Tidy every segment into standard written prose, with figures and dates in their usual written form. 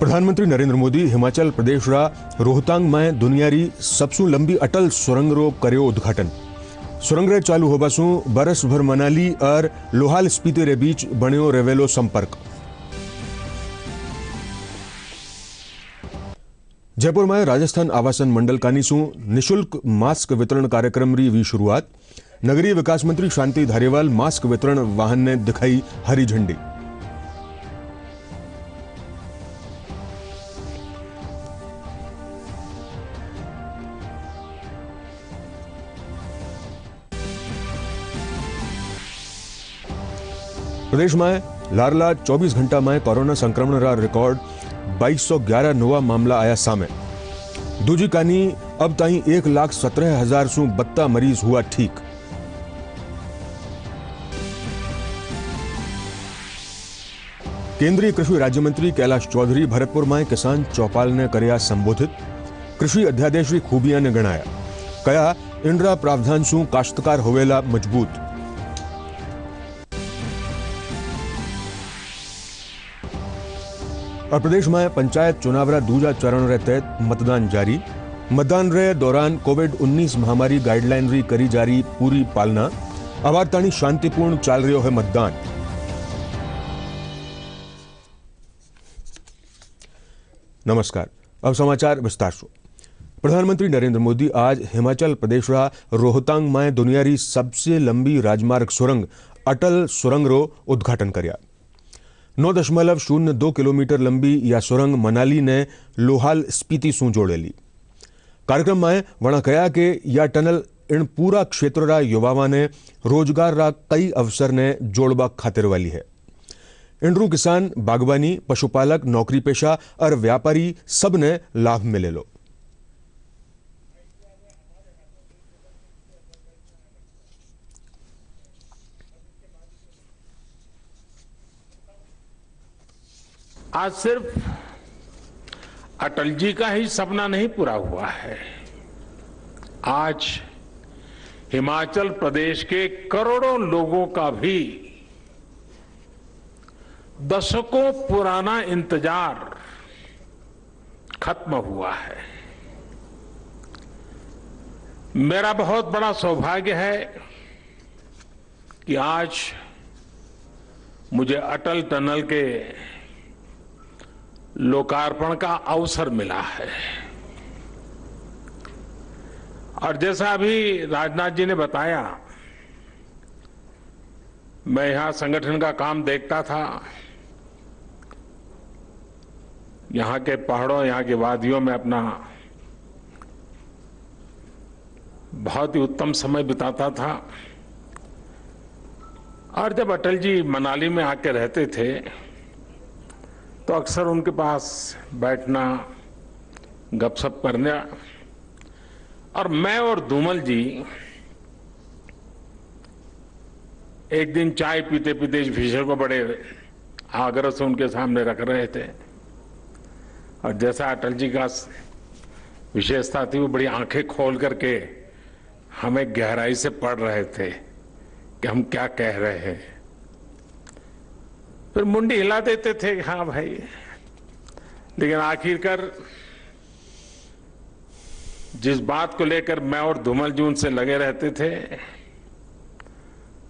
प्रधानमंत्री नरेंद्र मोदी हिमाचल प्रदेश रा रोहतांग में दुनिया री सबसे लंबी अटल सुरंग रो कर्यो उद्घाटन। सुरंग रे चालू होबासु बरस भर मनाली और लोहाल स्पीति रे बीच बन्यो रेवेलो संपर्क। जयपुर में राजस्थान आवासन मंडल कानीसु निशुल्क मास्क वितरण कार्यक्रम री हुई शुरुआत। नगरीय विकास मंत्री शांति धारीवाल मास्क वितरण वाहन ने दिखाई हरी झंडी। प्रदेश में लारला 24 घंटा में कोरोना संक्रमण रा रिकॉर्ड 2211 नवा मामला आया सामे। दूजी कानी अब ताई 1,17,000 सु 72 मरीज हुआ ठीक। केंद्रीय कृषि राज्य मंत्री कैलाश चौधरी भरतपुर में किसान चौपाल ने करया संबोधित। कृषि अध्यादेश की खूबियां ने गणाया। कया इंद्रा प्रावधान सु काश्तकार होवेला मजबूत। और प्रदेश में पंचायत चुनाव रा दूजा चरण रे तहत मतदान जारी। मतदान रे दौरान कोविड-19 महामारी गाइडलाइन री करी जारी पूरी पालना। अवार ताणी शांतिपूर्ण चाल रह्यो है मतदान। नमस्कार, अब समाचार विस्तार से। प्रधानमंत्री नरेंद्र मोदी आज हिमाचल प्रदेश रा रोहतांग में दुनिया री सबसे लंबी राजमार्ग सुरंग अटल सुरंग रो उद्घाटन कर्या। 9.02 किलोमीटर लंबी यह सुरंग मनाली ने लोहाल स्पीति सु जोड़ेली। कार्यक्रम में वणा कहा कि यह टनल इन पूरा क्षेत्र रा युवाओं ने रोजगार रा कई अवसर ने जोड़बा खातिर वाली है। इंड्रू किसान, बागवानी, पशुपालक, नौकरी पेशा और व्यापारी सब ने लाभ मिले लो। आज सिर्फ अटल जी का ही सपना नहीं पूरा हुआ है। आज हिमाचल प्रदेश के करोड़ों लोगों का भी दशकों पुराना इंतजार खत्म हुआ है। मेरा बहुत बड़ा सौभाग्य है कि आज मुझे अटल टनल के लोकार्पण का अवसर मिला है। और जैसा अभी राजनाथ जी ने बताया, मैं यहां संगठन का काम देखता था। यहां के पहाड़ों, यहां की वादियों में अपना बहुत ही उत्तम समय बिताता था। और जब अटल जी मनाली में आके रहते थे तो अक्सर उनके पास बैठना, गपशप करना। और मैं और धूमल जी एक दिन चाय पीते पीते इस विषय को बड़े आग्रह से उनके सामने रख रहे थे। और जैसा अटल जी का विशेषता थी, वो बड़ी आंखें खोल करके हमें गहराई से पढ़ रहे थे कि हम क्या कह रहे हैं। फिर मुंडी हिला देते थे, हाँ भाई। लेकिन आखिरकार जिस बात को लेकर मैं और धूमल जी उनसे लगे रहते थे,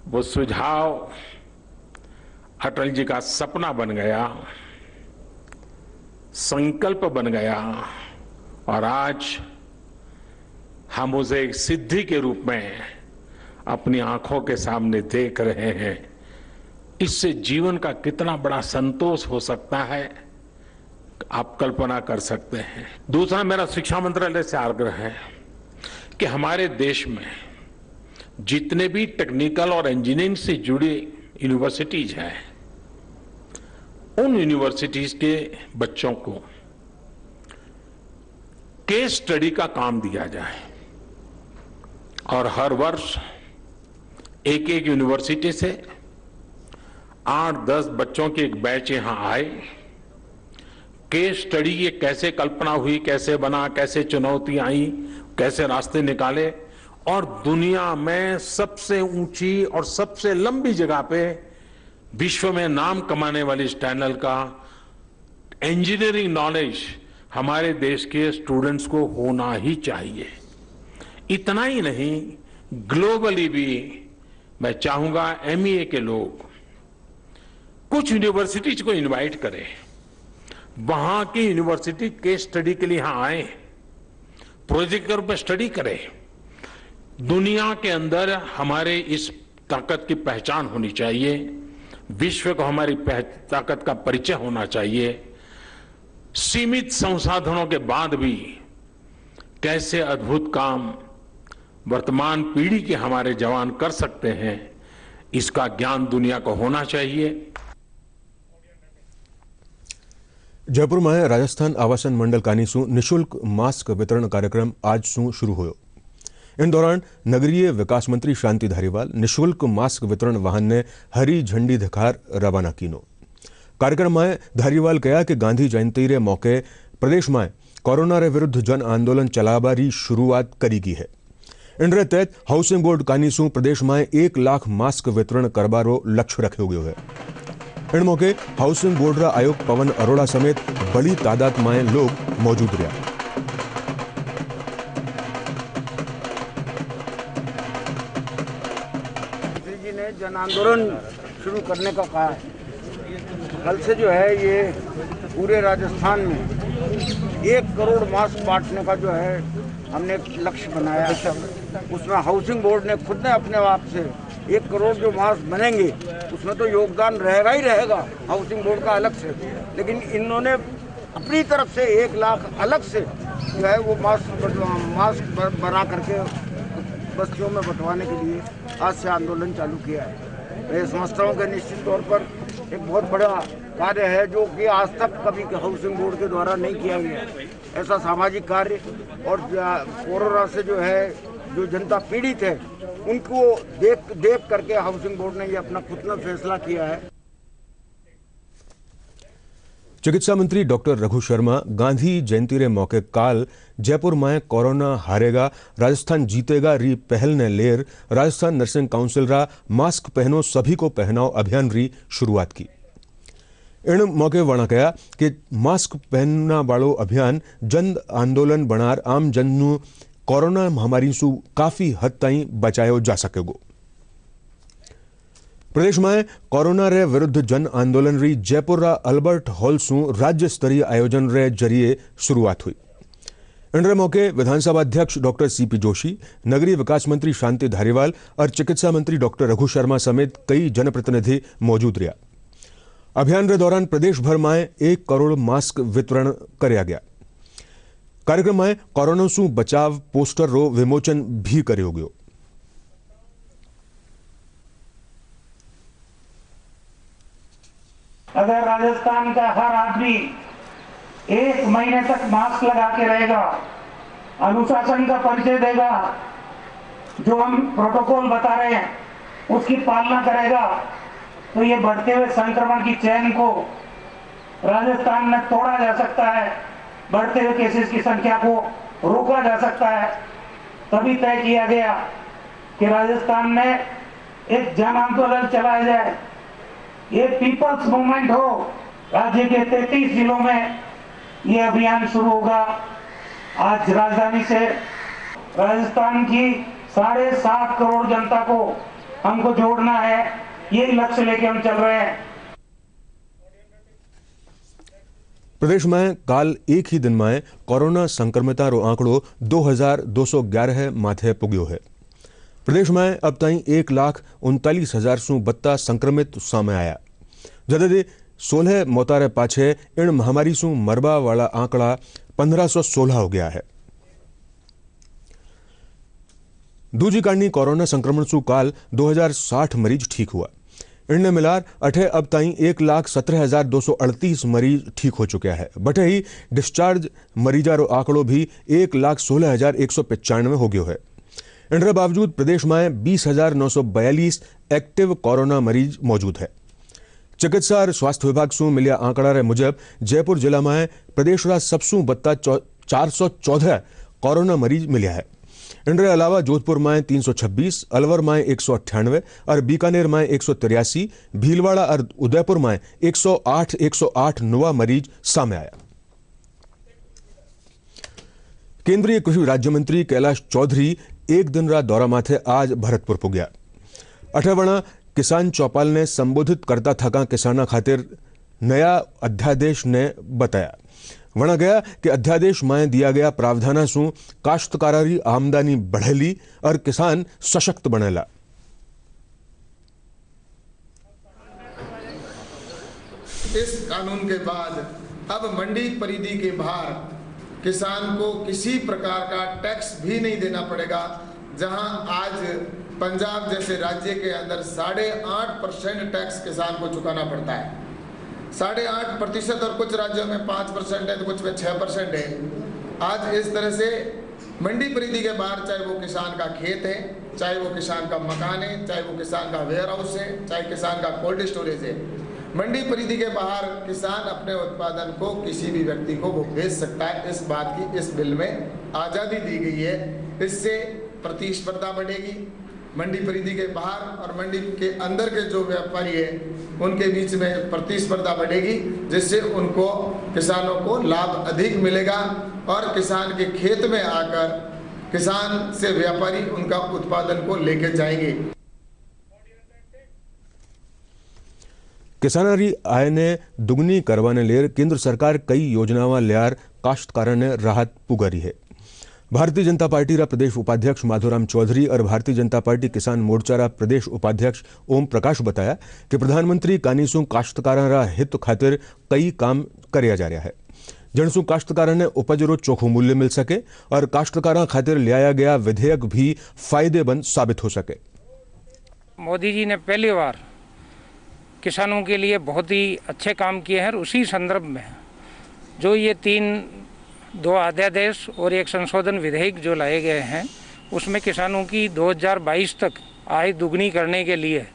वो सुझाव अटल जी का सपना बन गया, संकल्प बन गया। और आज हम उसे एक सिद्धि के रूप में अपनी आंखों के सामने देख रहे हैं। इससे जीवन का कितना बड़ा संतोष हो सकता है, आप कल्पना कर सकते हैं। दूसरा, मेरा शिक्षा मंत्रालय से आग्रह है कि हमारे देश में जितने भी टेक्निकल और इंजीनियरिंग से जुड़ी यूनिवर्सिटीज हैं, उन यूनिवर्सिटीज के बच्चों को केस स्टडी का काम दिया जाए। और हर वर्ष एक एक यूनिवर्सिटी से 8-10 बच्चों की एक बैच यहां आए। केस स्टडी ये कैसे कल्पना हुई, कैसे बना, कैसे चुनौती आई, कैसे रास्ते निकाले, और दुनिया में सबसे ऊंची और सबसे लंबी जगह पे विश्व में नाम कमाने वाली इस टनल का इंजीनियरिंग नॉलेज हमारे देश के स्टूडेंट्स को होना ही चाहिए। इतना ही नहीं, ग्लोबली भी मैं चाहूंगा एमईए के लोग कुछ यूनिवर्सिटीज को इनवाइट करें, वहां की यूनिवर्सिटी केस स्टडी के लिए यहां आए, प्रोजेक्ट के रूप में स्टडी करें। दुनिया के अंदर हमारे इस ताकत की पहचान होनी चाहिए, विश्व को हमारी ताकत का परिचय होना चाहिए। सीमित संसाधनों के बाद भी कैसे अद्भुत काम वर्तमान पीढ़ी के हमारे जवान कर सकते हैं, इसका ज्ञान दुनिया को होना चाहिए। जयपुर में राजस्थान आवासन मंडल कानीसू निशुल्क मास्क वितरण कार्यक्रम आज शू शुरू हुयो। इन दौरान नगरीय विकास मंत्री शांति धारीवाल निशुल्क मास्क वितरण वाहन ने हरी झंडी दिखार रवाना कीनो। कार्यक्रम में धारीवाल कहा कि गांधी जयंती रे मौके प्रदेश में कोरोना रे विरुद्ध जन आंदोलन चलाबारी शुरुआत करी गई है। इन रे तहत हाउसिंग बोर्ड कानीसू प्रदेश में 1 लाख मास्क वितरण करबारो लक्ष्य रखो गयो है। इन मौके हाउसिंग बोर्ड रा आयोग पवन अरोड़ा समेत बड़ी तादाद में लोग मौजूद रहा। जी ने जन आंदोलन शुरू करने का कहा है। कल से जो है ये पूरे राजस्थान में 1 करोड़ मास्क बांटने का जो है हमने एक लक्ष्य बनाया है। उसमें हाउसिंग बोर्ड ने खुद ने अपने आप से 1 करोड़ जो मास्क बनेंगे उसमें तो योगदान रहेगा ही रहेगा हाउसिंग बोर्ड का अलग से, लेकिन इन्होंने अपनी तरफ से 1 लाख अलग से जो है वो मास्क बना करके बस्तियों में बंटवाने के लिए आज से आंदोलन चालू किया है। मैं समझता हूँ कि निश्चित तौर पर एक बहुत बड़ा कार्य है जो कि आज तक कभी हाउसिंग बोर्ड के द्वारा नहीं किया गया। ऐसा सामाजिक कार्य और कोरोना से जो है जो जनता पीड़ित है उनको देख करके हाउसिंग बोर्ड ने ये अपना खुद में फैसला किया है। चिकित्सा मंत्री डॉक्टर रघु शर्मा गांधी जयंती रे मौके काल जयपुर में कोरोना हारेगा राजस्थान जीतेगा री पहल ने लेर राजस्थान नर्सिंग काउंसिल रा मास्क पहनो सभी को पहनाओ अभियान री शुरुआत की। इन मौके वणा कहा कि मास्क पहनना वालों अभियान जन आंदोलन बनार आम जननु कोरोना महामारी सु काफी हद ताईं बचायो जा सकेगो। प्रदेश में कोरोना रे विरुद्ध जन आंदोलन री जयपुर रा अल्बर्ट हॉल सु राज्य स्तरीय आयोजन रे जरिए शुरुआत हुई। इन मौके विधानसभा अध्यक्ष डॉक्टर सीपी जोशी, नगरीय विकास मंत्री शांति धारीवाल और चिकित्सा मंत्री डॉक्टर रघु शर्मा समेत कई जनप्रतिनिधि मौजूद रहा। अभियान के दौरान प्रदेश भर में 1 करोड़ मास्क वितरण किया गया। कार्यक्रम में कोरोना सु बचाव पोस्टर रो विमोचन भी करो गयो। अगर राजस्थान का हर आदमी 1 महीने तक मास्क लगा के रहेगा, अनुशासन का परिचय देगा, जो हम प्रोटोकॉल बता रहे हैं उसकी पालना करेगा, तो ये बढ़ते हुए संक्रमण की चेन को राजस्थान में तोड़ा जा सकता है, बढ़ते हुए केसेस की संख्या को रोका जा सकता है। तभी तय किया गया कि राजस्थान में एक जन आंदोलन चलाया जाए, ये पीपल्स मूवमेंट हो। राज्य के 33 जिलों में ये अभियान शुरू होगा। आज राजधानी से राजस्थान की 7.5 करोड़ जनता को हमको जोड़ना है, ये लक्ष्य लेके हम चल रहे हैं। प्रदेश में काल एक ही दिन में कोरोना संक्रमिता रो आंकड़ो 2211 माथे पुग्यो है। प्रदेश में अब ताईं 1,39,000 सु बत्ता संक्रमित सामे आया, जदे 16 मोतारे पाछे इन महामारी सु मरबा वाला आंकड़ा 1516 हो गया है। दूजी कांडी कोरोना संक्रमण सु काल 2060 मरीज ठीक हुआ। इनने मिलार अठे अब ताईं 1,17,238 मरीज ठीक हो चुके हैं। बटे ही डिस्चार्ज मरीजा रो आंकड़ो भी 1,16,195 हो गयो है। इनके बावजूद प्रदेश में 20,942 एक्टिव कोरोना मरीज मौजूद है। चिकित्सा और स्वास्थ्य विभाग सु मिलिया आंकड़ा रे मुजब जयपुर जिला में प्रदेश रा सबसु बत्ता 414 कोरोना मरीज मिलिया है। इनके अलावा जोधपुर में 326, अलवर में 198 और बीकानेर में 183, भीलवाड़ा और उदयपुर में 108 नवा मरीज सामने आया। केंद्रीय कृषि राज्य मंत्री कैलाश चौधरी एक दिन रा दौरा माथे आज भरतपुर पुग्या। अठवणा किसान चौपाल ने संबोधित करता थका किसाना खातिर नया अध्यादेश ने बताया। वणा गया कि अध्यादेश में दिया गया प्रावधान सु काश्तकारारी आमदनी बढ़ेली और किसान सशक्त बनेला। इस कानून के बाद अब मंडी परिधि के बाहर किसान को किसी प्रकार का टैक्स भी नहीं देना पड़ेगा। जहां आज पंजाब जैसे राज्य के अंदर 8.5% टैक्स किसान को चुकाना पड़ता है, 8.5% और कुछ राज्यों में 5% है तो कुछ में 6% है। आज इस तरह से मंडी परिधि के बाहर, चाहे वो किसान का खेत है, चाहे वो किसान का मकान है, चाहे वो किसान का वेयर हाउस है, चाहे किसान का कोल्ड स्टोरेज है, मंडी परिधि के बाहर किसान अपने उत्पादन को किसी भी व्यक्ति को वो बेच सकता है। इस बात की इस बिल में आज़ादी दी गई है। इससे प्रतिस्पर्धा बढ़ेगी। मंडी परिधि के बाहर और मंडी के अंदर के जो व्यापारी है उनके बीच में प्रतिस्पर्धा बढ़ेगी, जिससे उनको किसानों को लाभ अधिक मिलेगा और किसान के खेत में आकर किसान से व्यापारी उनका उत्पादन को लेकर जाएंगे। किसानारी आय ने दुगनी करवाने लेर केंद्र सरकार कई योजनावां ल्यार काश्तकारों ने राहत पुगारी है। भारतीय जनता पार्टी रा प्रदेश उपाध्यक्ष माधोराम चौधरी और भारतीय जनता पार्टी किसान मोर्चा रा प्रदेश उपाध्यक्ष ओम प्रकाश बताया कि प्रधानमंत्री कानीसु काश्तकारों रा हित खातिर कई काम करया जा रहा है, जनसु काश्तकारों ने उपज रो चोखो मूल्य मिल सके और काश्तकारों खातिर लिया गया विधेयक भी फायदेमंद साबित हो सके। मोदी जी ने पहली बार किसानों के लिए बहुत ही अच्छे काम किए हैं। उसी संदर्भ में जो ये 2 अध्यादेश और एक संशोधन विधेयक जो लाए गए हैं, उसमें किसानों की 2022 तक आय दुगनी करने के लिए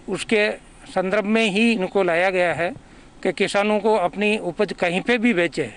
उसके संदर्भ में ही इनको लाया गया है कि किसानों को अपनी उपज कहीं पे भी बेचे।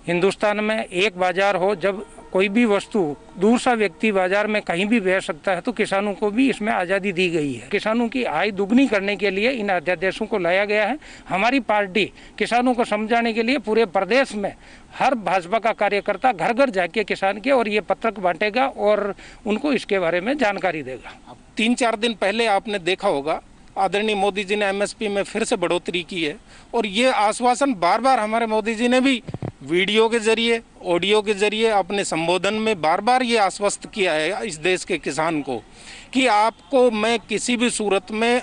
हिंदुस्तान में एक बाजार हो, जब कोई भी वस्तु दूसरा व्यक्ति बाजार में कहीं भी बेच सकता है, तो किसानों को भी इसमें आज़ादी दी गई है। किसानों की आय दुगनी करने के लिए इन अध्यादेशों को लाया गया है। हमारी पार्टी किसानों को समझाने के लिए पूरे प्रदेश में हर भाजपा का कार्यकर्ता घर घर जाके किसान के और ये पत्रक बांटेगा और उनको इसके बारे में जानकारी देगा। 3-4 दिन पहले आपने देखा होगा आदरणीय मोदी जी ने एमएसपी में फिर से बढ़ोतरी की है और ये आश्वासन बार बार हमारे मोदी जी ने भी वीडियो के जरिए, ऑडियो के जरिए अपने संबोधन में बार बार ये आश्वस्त किया है इस देश के किसान को कि आपको मैं किसी भी सूरत में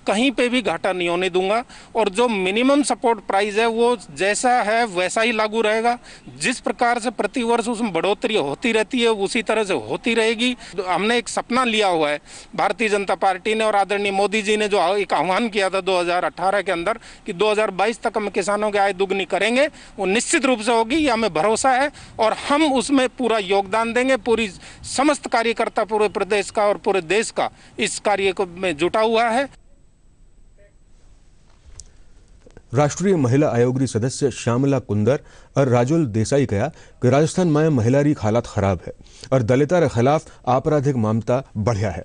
कहीं पे भी घाटा नहीं होने दूंगा और जो मिनिमम सपोर्ट प्राइस है वो जैसा है वैसा ही लागू रहेगा। जिस प्रकार से प्रतिवर्ष उसमें बढ़ोतरी होती रहती है उसी तरह से होती रहेगी। हमने एक सपना लिया हुआ है भारतीय जनता पार्टी ने और आदरणीय मोदी जी ने जो एक आह्वान किया था 2018 के अंदर कि 2022 तक हम किसानों की आय दुगनी करेंगे, वो निश्चित रूप से होगी, ये हमें भरोसा है और हम उसमें पूरा योगदान देंगे। पूरी समस्त कार्यकर्ता पूरे प्रदेश का और पूरे देश का इस कार्य को में जुटा हुआ है। राष्ट्रीय महिला आयोग की सदस्य श्यामला कुंदर और राजुल देसाई कहा कि राजस्थान में महिला की हालत खराब है और दलिता खिलाफ आपराधिक मामला बढ़िया है।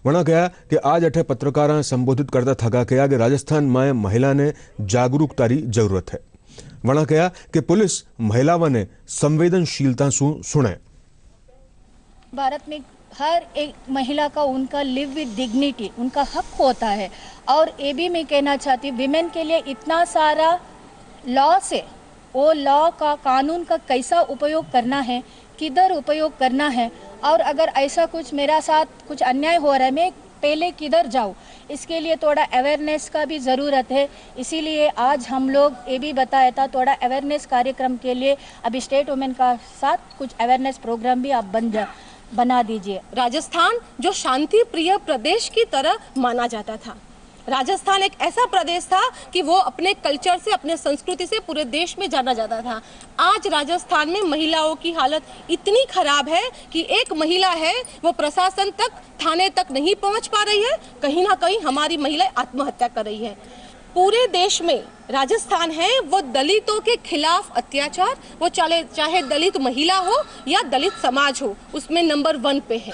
वना कहा कि आज अठे पत्रकारा संबोधित करता थका कहा कि राजस्थान में महिला ने जागरूकता की जरूरत है। वना कहा कि पुलिस महिलाओं ने संवेदनशीलता सुने। भारत में हर एक महिला का उनका लिव विद डिग्निटी उनका हक होता है और ये भी मैं कहना चाहती हूँ विमेन के लिए इतना सारा लॉ से वो लॉ का कानून का कैसा उपयोग करना है, किधर उपयोग करना है और अगर ऐसा कुछ मेरा साथ कुछ अन्याय हो रहा है मैं पहले किधर जाऊँ, इसके लिए थोड़ा अवेयरनेस का भी ज़रूरत है। इसीलिए आज हम लोग ये भी बताया था थोड़ा अवेयरनेस कार्यक्रम के लिए अभी स्टेट वुमेन का साथ कुछ अवेयरनेस प्रोग्राम भी आप बना दीजिए। राजस्थान जो शांति प्रिय प्रदेश की तरह माना जाता था, राजस्थान एक ऐसा प्रदेश था कि वो अपने कल्चर से, अपने संस्कृति से पूरे देश में जाना जाता था। आज राजस्थान में महिलाओं की हालत इतनी खराब है कि एक महिला है वो प्रशासन तक, थाने तक नहीं पहुंच पा रही है। कहीं ना कहीं हमारी महिलाएं आत्महत्या कर रही है। पूरे देश में राजस्थान है वो दलितों के खिलाफ अत्याचार, वो चाहे दलित महिला हो या दलित समाज हो, उसमें नंबर 1 पे है।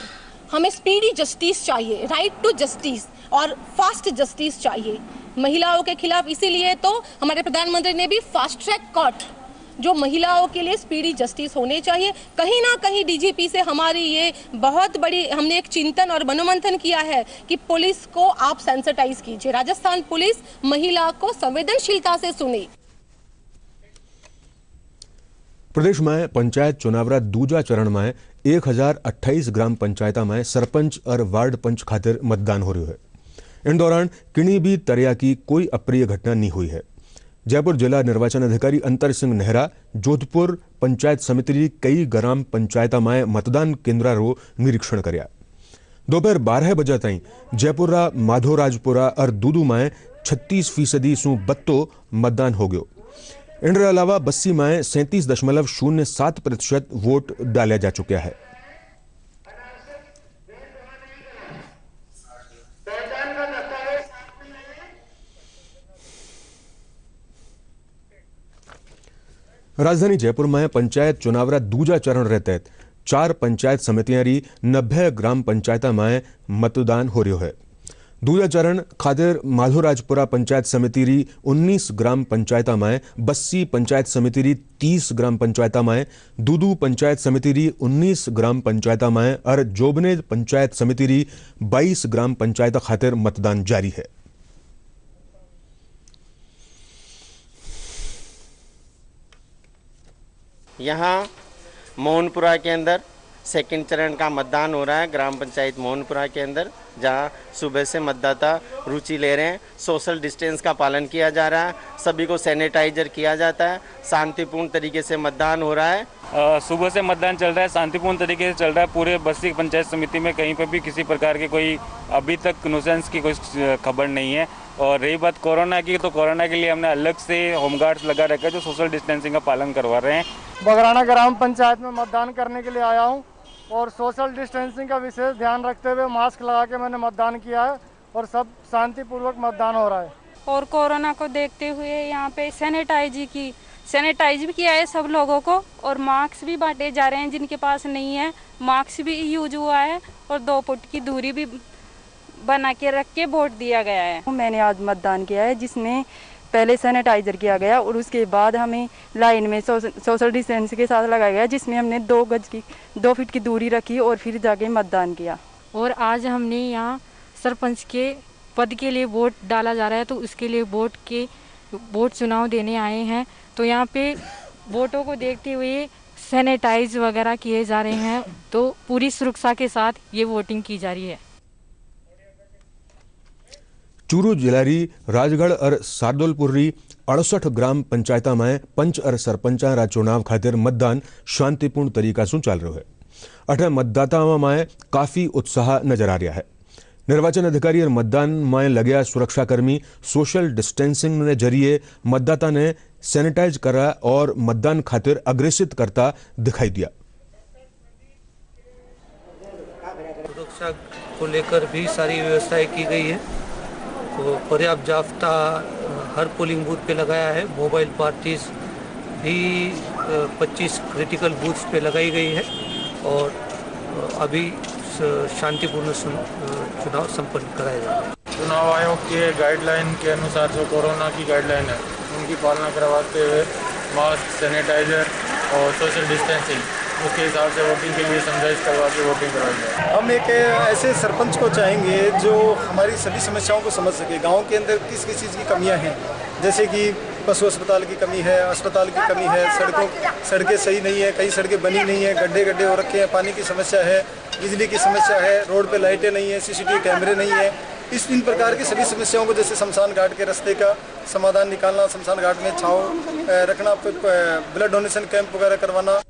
हमें स्पीडी जस्टिस चाहिए, राइट टू जस्टिस और फास्ट जस्टिस चाहिए महिलाओं के खिलाफ। इसीलिए तो हमारे प्रधानमंत्री ने भी फास्ट ट्रैक कोर्ट, जो महिलाओं के लिए स्पीडी जस्टिस होने चाहिए। कहीं ना कहीं डीजीपी से हमारी ये बहुत बड़ी, हमने एक चिंतन और मनोमंथन किया है कि पुलिस को आप सेंसिटाइज कीजिए। राजस्थान पुलिस महिला को संवेदनशीलता से सुने। प्रदेश में पंचायत चुनावरा दूजा चरण में 1028 ग्राम पंचायत में सरपंच और वार्ड पंच खातिर मतदान हो रही है। इन दौरान किन्हीं भी तरह की कोई अप्रिय घटना नहीं हुई है। जयपुर जिला निर्वाचन अधिकारी अंतर सिंह नेहरा जोधपुर पंचायत समिति की कई ग्राम पंचायत में मतदान केन्द्र रो निरीक्षण कर्या। दोपहर 12 बजे ताई जयपुरा, माधोराजपुरा और दूदू में 36% सु बत्तो मतदान हो गयो। इन अलावा बस्सी में 37.07% वोट डाला जा चुका है। राजधानी जयपुर में पंचायत चुनावरा दूजा चरण रे तहत 4 पंचायत समितियां री 90 ग्राम पंचायत में मतदान हो रही है। दूजा चरण खातिर माधोराजपुरा पंचायत समिति री 19 ग्राम पंचायत में, बस्सी पंचायत समिति री 30 ग्राम पंचायत में, दूदू पंचायत समिति री 19 ग्राम पंचायत में और जोबने पंचायत समिति री 22 ग्राम पंचायत खातिर मतदान जारी है। यहाँ मोहनपुरा के अंदर सेकंड चरण का मतदान हो रहा है, ग्राम पंचायत मोहनपुरा के अंदर, जहाँ सुबह से मतदाता रुचि ले रहे हैं। सोशल डिस्टेंस का पालन किया जा रहा है, सभी को सैनिटाइजर किया जाता है, शांतिपूर्ण तरीके से मतदान हो रहा है। सुबह से मतदान चल रहा है, शांतिपूर्ण तरीके से चल रहा है। पूरे बस्सी पंचायत समिति में कहीं पर भी किसी प्रकार की कोई अभी तक नुसेंस की कोई खबर नहीं है। और रही बात कोरोना की, तो कोरोना के लिए हमने अलग से होमगार्ड्स लगा रखा है जो सोशल डिस्टेंसिंग का पालन करवा रहे हैं। बगराना ग्राम पंचायत में मतदान करने के लिए आया हूं और सोशल डिस्टेंसिंग का विशेष ध्यान रखते हुए मास्क लगा के मैंने मतदान किया है और सब शांतिपूर्वक मतदान हो रहा है। और कोरोना को देखते हुए यहाँ पे सैनिटाइज भी किया है सब लोगों को, और मास्क भी बांटे जा रहे हैं। जिनके पास नहीं है मास्क भी यूज हुआ है और 2 फुट की दूरी भी बना के रख के वोट दिया गया है। मैंने आज मतदान किया है जिसमें पहले सैनिटाइजर किया गया और उसके बाद हमें लाइन में सोशल डिस्टेंस के साथ लगाया गया, जिसमें हमने 2 फीट की दूरी रखी और फिर जाके मतदान किया। और आज हमने यहाँ सरपंच के पद के लिए वोट डाला जा रहा है, तो उसके लिए वोट चुनाव देने आए हैं। तो यहाँ पे वोटों को देखते हुए सैनिटाइज वगैरह किए जा रहे हैं, तो पूरी सुरक्षा के साथ ये वोटिंग की जा रही है। चूरू जिला री राजगढ़ और शार्दुलपुर री 68 ग्राम पंचायत में पंच और सरपंचा रा चुनाव खातिर मतदान शांतिपूर्ण तरीका से चल रहा है। अठ मतदाताओं में काफी उत्साह नजर आ रहा है। निर्वाचन अधिकारी और मतदान में लगे सुरक्षाकर्मी सोशल डिस्टेंसिंग ने जरिए मतदाता ने सैनिटाइज करा और मतदान खातिर अग्रेसित करता दिखाई दिया। सुरक्षा को लेकर भी सारी व्यवस्थाएं की गई है, तो पर्याप्त जाब्ता हर पोलिंग बूथ पे लगाया है। मोबाइल पार्टीज भी 25 क्रिटिकल बूथ्स पे लगाई गई है और अभी शांतिपूर्ण चुनाव संपन्न कराया जा रहा है। चुनाव आयोग के गाइडलाइन के अनुसार जो कोरोना की गाइडलाइन है उनकी पालना करवाते हुए मास्क, सैनिटाइजर और सोशल डिस्टेंसिंग उसके हिसाब से वोटिंग के लिए समझाइश करवा के वोटिंग करवाई जाए। हम एक ऐसे सरपंच को चाहेंगे जो हमारी सभी समस्याओं को समझ सके। गांव के अंदर किस किस चीज़ की कमियां हैं, जैसे कि पशु अस्पताल की कमी है, अस्पताल की कमी है, सड़कें सही नहीं है, कई सड़कें बनी नहीं है, गड्ढे हो रखे हैं, पानी की समस्या है, बिजली की समस्या है, रोड पे लाइटें नहीं है, CCTV कैमरे नहीं है। इन प्रकार की सभी समस्याओं को, जैसे शमशान घाट के रास्ते का समाधान निकालना, शमशान घाट में छांव रखना, ब्लड डोनेशन कैंप वगैरह करवाना।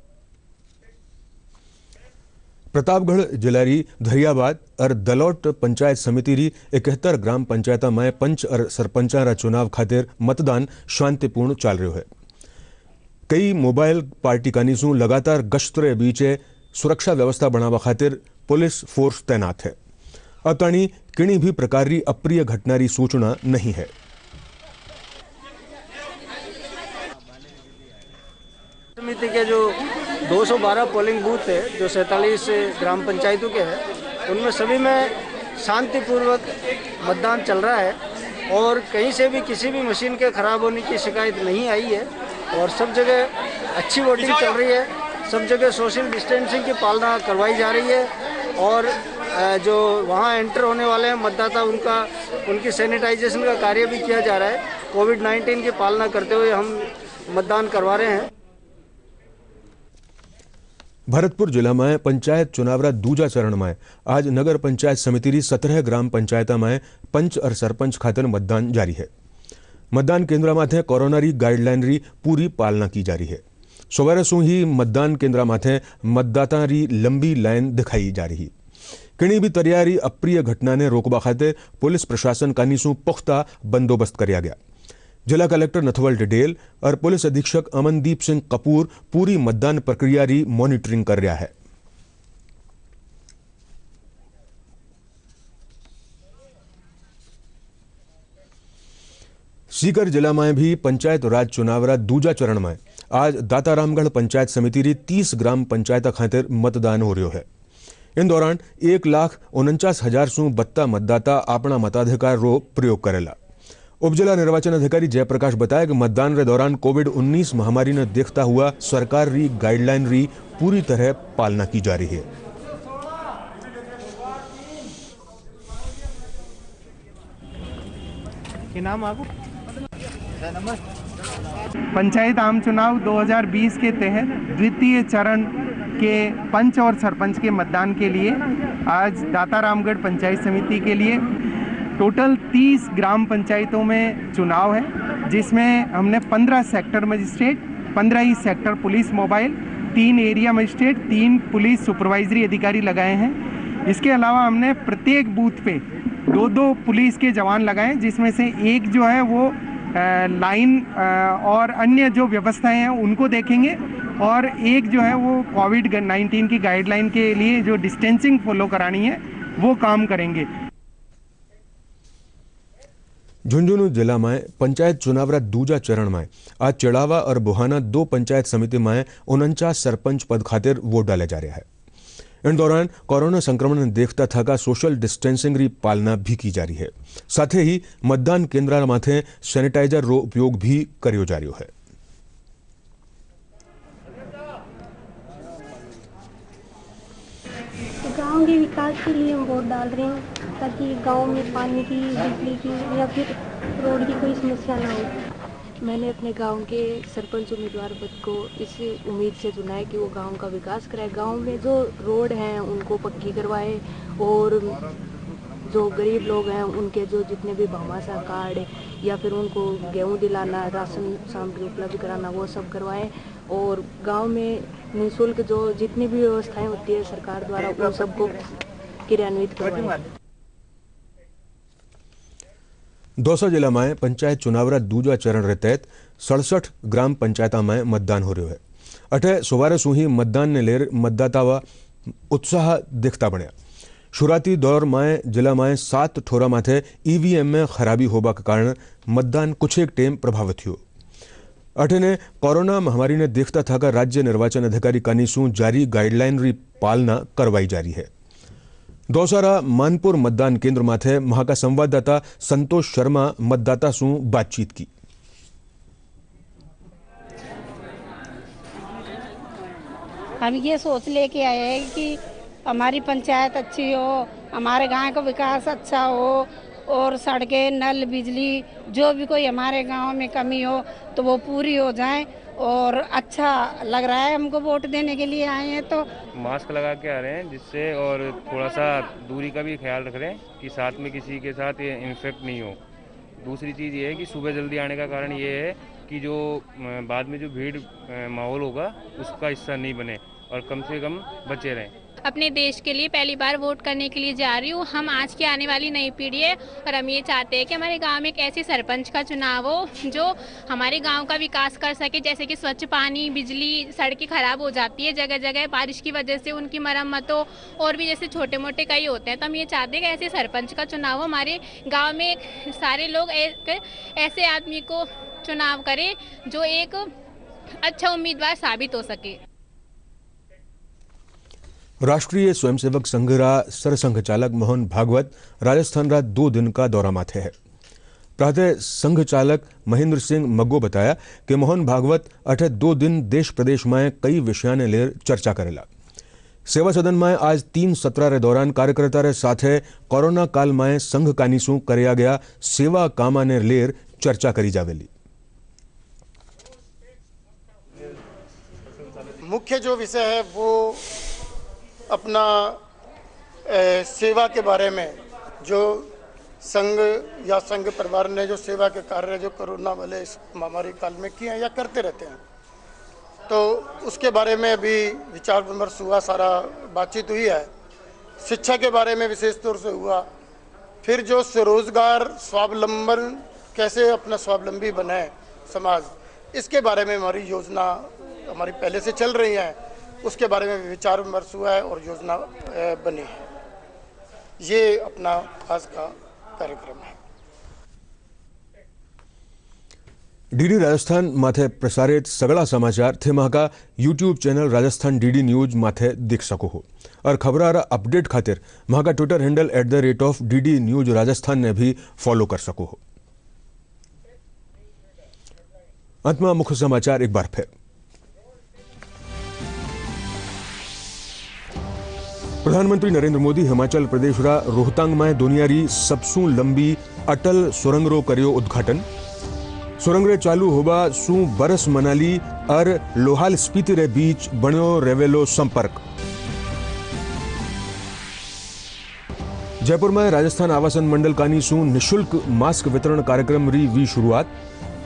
प्रतापगढ़ जिला री धरियाबाद और दलौट पंचायत समिति री 71 ग्राम पंचायत में पंच और सरपंचा रा चुनाव खातिर मतदान शांतिपूर्ण चल रहा है। कई मोबाइल पार्टी कानीसू लगातार गश्त रे बीचे सुरक्षा व्यवस्था बनावा खातिर पुलिस फोर्स तैनात है। अताणी किणी भी प्रकार री अप्रिय घटना री सूचना नहीं है। समिति के जो 212 पोलिंग बूथ है जो 47 ग्राम पंचायतों के हैं, उनमें सभी में शांतिपूर्वक मतदान चल रहा है और कहीं से भी किसी भी मशीन के खराब होने की शिकायत नहीं आई है और सब जगह अच्छी वोटिंग चल रही है। सब जगह सोशल डिस्टेंसिंग की पालना करवाई जा रही है और जो वहाँ एंटर होने वाले हैं मतदाता उनकी सैनिटाइजेशन का कार्य भी किया जा रहा है। कोविड-19 की पालना करते हुए हम मतदान करवा रहे हैं। भरतपुर जिला में पंचायत चुनावरा दूजा चरण में आज नगर पंचायत समिति 17 ग्राम पंचायत में पंच और सरपंच खातर मतदान जारी है। मतदान केन्द्र माथे कोरोनारी गाइडलाइन री पूरी पालना की जा रही है। सवारे सु ही मतदान केन्द्र माथे मतदाता री लंबी लाइन दिखाई जा रही। किणी भी तैयारी अप्रिय घटना ने रोकवा खाते पुलिस प्रशासन कानी सु पुख्ता बंदोबस्त करया गया। जिला कलेक्टर नथवल डिडेल और पुलिस अधीक्षक अमनदीप सिंह कपूर पूरी मतदान प्रक्रिया री मॉनिटरिंग कर रहा है। सीकर जिला में भी पंचायत राज चुनावरा दूजा चरण में आज दातारामगढ़ पंचायत समिति री 30 ग्राम पंचायत खातिर मतदान हो रहा है। इन दौरान 1,49,000 सु बत्ता मतदाता अपना मताधिकार रो प्रयोग करेला। उपजिला निर्वाचन अधिकारी जयप्रकाश बताया कि मतदान के दौरान कोविड-19 महामारी ने देखता हुआ सरकार री गाइडलाइन री पूरी तरह पालना की जा रही है। नाम आपको पंचायत आम चुनाव 2020 के तहत द्वितीय चरण के पंच और सरपंच के मतदान के लिए आज दातारामगढ़ पंचायत समिति के लिए टोटल 30 ग्राम पंचायतों में चुनाव है, जिसमें हमने 15 सेक्टर मजिस्ट्रेट, 15 ही sector police mobile, 3 area magistrate, 3 police supervisory अधिकारी लगाए हैं। इसके अलावा हमने प्रत्येक बूथ पे 2-2 पुलिस के जवान लगाए, जिसमें से एक जो है वो लाइन और अन्य जो व्यवस्थाएं हैं उनको देखेंगे और एक जो है वो कोविड-19 की गाइडलाइन के लिए जो डिस्टेंसिंग फॉलो करानी है वो काम करेंगे। झुंझुनू जिला में पंचायत चुनावरा दूजा चरण में आज चढ़ावा और बुहाना 2 पंचायत समिति में 49 सरपंच पद खातिर वोट डाले जा रहा है। इन दौरान कोरोना संक्रमण ने देखता थका सोशल डिस्टेंसिंग री पालना भी की जा रही है। साथ ही मतदान केन्द्र माथे सैनिटाइजर रो उपयोग भी करियो जा रही है। गांव के विकास के लिए हम वोट डाल रहे हैं ताकि गांव में पानी की, बिजली की या फिर रोड की कोई समस्या ना हो। मैंने अपने गांव के सरपंच उम्मीदवार पद को इस उम्मीद से चुना है कि वो गांव का विकास कराए, गांव में जो रोड हैं उनको पक्की करवाए और जो गरीब लोग हैं उनके जो जितने भी भामाशाह कार्ड या फिर उनको गेहूं दिलाना, राशन सामग्री उपलब्ध कराना, वो सब करवाएं और गांव में निःशुल्क जो जितनी भी व्यवस्थाएं होती है सरकार द्वारा उन सबको क्रियान्वित करवाएं। दौसा जिला में पंचायत चुनावरा दूजा चरण के तहत 67 ग्राम पंचायत में मतदान हो रहा है। अठे सवारे सु ही मतदान ने लेर मतदाता व उत्साह दिखता बन्या। शुरुआती दौर में जिला में 7 ठोरा माथे ईवीएम में खराबी होबा के कारण मतदान कुछ एक टेम प्रभावित हो। अठे ने कोरोना महामारी ने देखता था राज्य निर्वाचन अधिकारी कानीसू जारी गाइडलाइन री पालना करवाई जा रही है। दौसारा मानपुर मतदान केंद्र माथे वहां का संवाददाता संतोष शर्मा मतदाता से बातचीत की। हम ये सोच लेके आए हैं कि हमारी पंचायत अच्छी हो, हमारे गांव का विकास अच्छा हो और सड़कें, नल, बिजली जो भी कोई हमारे गांव में कमी हो तो वो पूरी हो जाए और अच्छा लग रहा है हमको वोट देने के लिए आए हैं। तो मास्क लगा के आ रहे हैं जिससे और थोड़ा सा दूरी का भी ख्याल रख रहे हैं कि साथ में किसी के साथ ये इन्फेक्ट नहीं हो। दूसरी चीज़ ये है कि सुबह जल्दी आने का कारण ये है कि जो बाद में जो भीड़ माहौल होगा उसका हिस्सा नहीं बने और कम से कम बचे रहें। अपने देश के लिए पहली बार वोट करने के लिए जा रही हूँ। हम आज की आने वाली नई पीढ़ी है और हम ये चाहते हैं कि हमारे गांव में एक ऐसे सरपंच का चुनाव हो जो हमारे गांव का विकास कर सके, जैसे कि स्वच्छ पानी, बिजली, सड़कें खराब हो जाती है जगह जगह बारिश की वजह से, उनकी मरम्मत हो और भी जैसे छोटे मोटे कई होते हैं। तो हम ये चाहते हैं कि ऐसे सरपंच का चुनाव हो, हमारे गाँव में सारे लोग ऐसे आदमी को चुनाव करें जो एक अच्छा उम्मीदवार साबित हो सके। राष्ट्रीय स्वयंसेवक संघ रा सरसंघ चालक मोहन भागवत राजस्थान रा 2 दिन का दौरा माथे है। प्रातः संघ चालक महेंद्र सिंह मग्गो बताया कि मोहन भागवत अठे 2 दिन देश प्रदेश में कई विषया ने लेर चर्चा करेला। सेवा सदन में आज 3 सत्र रे दौरान कार्यकर्ता रे साथे कोरोना काल में संघ कानीसू करया गया सेवा कामा ने लेर चर्चा करी जावेली। मुख्य जो विषय है वो अपना सेवा के बारे में, जो संघ या संघ परिवार ने जो सेवा के कार्य जो कोरोना वाले इस महामारी काल में किए हैं या करते रहते हैं, तो उसके बारे में अभी विचार विमर्श हुआ, सारा बातचीत हुई है। शिक्षा के बारे में विशेष तौर से हुआ। फिर जो स्वरोजगार स्वावलंबन, कैसे अपना स्वावलंबी बने समाज, इसके बारे में हमारी योजना हमारी पहले से चल रही है, उसके बारे में विचार विमर्श हुआ है और योजना बनी है। ये अपना आज का कार्यक्रम है। डीडी राजस्थान माथे प्रसारित सगला समाचार थे का YouTube channel Rajasthan DD news माथे देख सको हो और खबरारा अपडेट खातिर का Twitter handle @DD news Rajasthan ने भी फॉलो कर सको हो। अंत में मुख्य समाचार एक बार फिर। प्रधानमंत्री नरेंद्र मोदी हिमाचल प्रदेश रा रोहतांग में दुनियारी सबसू लंबी अटल सुरंग रो करियो उद्घाटन। सुरंग रे चालू होबा सू बरस मनाली और लोहाल स्पीति रे बीच बनो रेवेलो संपर्क। जयपुर में राजस्थान आवासन मंडल कानी सू निशुल्क मास्क वितरण कार्यक्रम री हुई शुरुआत।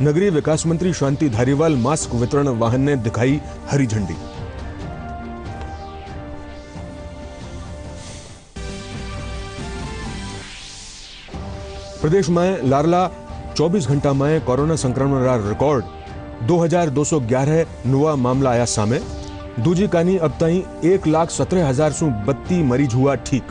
नगरीय विकास मंत्री शांति धारीवाल मास्क वितरण वाहन ने दिखाई हरी झंडी। प्रदेश में लारला 24 घंटा में कोरोना संक्रमण का रिकॉर्ड 2211 नवा मामला आया सामे। दूजी कानी अब तई 1,17,032 मरीज हुआ ठीक।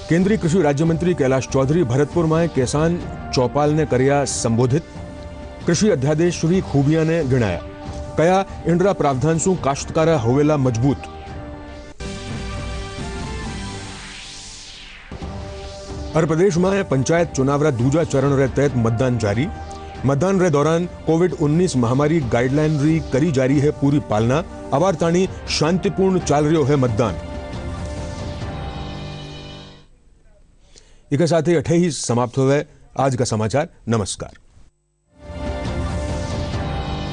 केंद्रीय कृषि राज्य मंत्री कैलाश चौधरी भरतपुर में किसान चौपाल ने करिया संबोधित। कृषि अध्यादेश श्री खूबिया ने गिनाया, कया इंद्रा प्रावधान सु काश्तकारा होवेला मजबूत। और प्रदेश में पंचायत चुनाव रा दूजा चरण रे तहत मतदान जारी। मतदान रे दौरान कोविड-19 महामारी गाइडलाइन री करी जारी है पूरी पालना। अवार ताणी शांतिपूर्ण चाल रह्यो है मतदान। इके साथ ही 28 समाप्त हुए आज का समाचार। नमस्कार।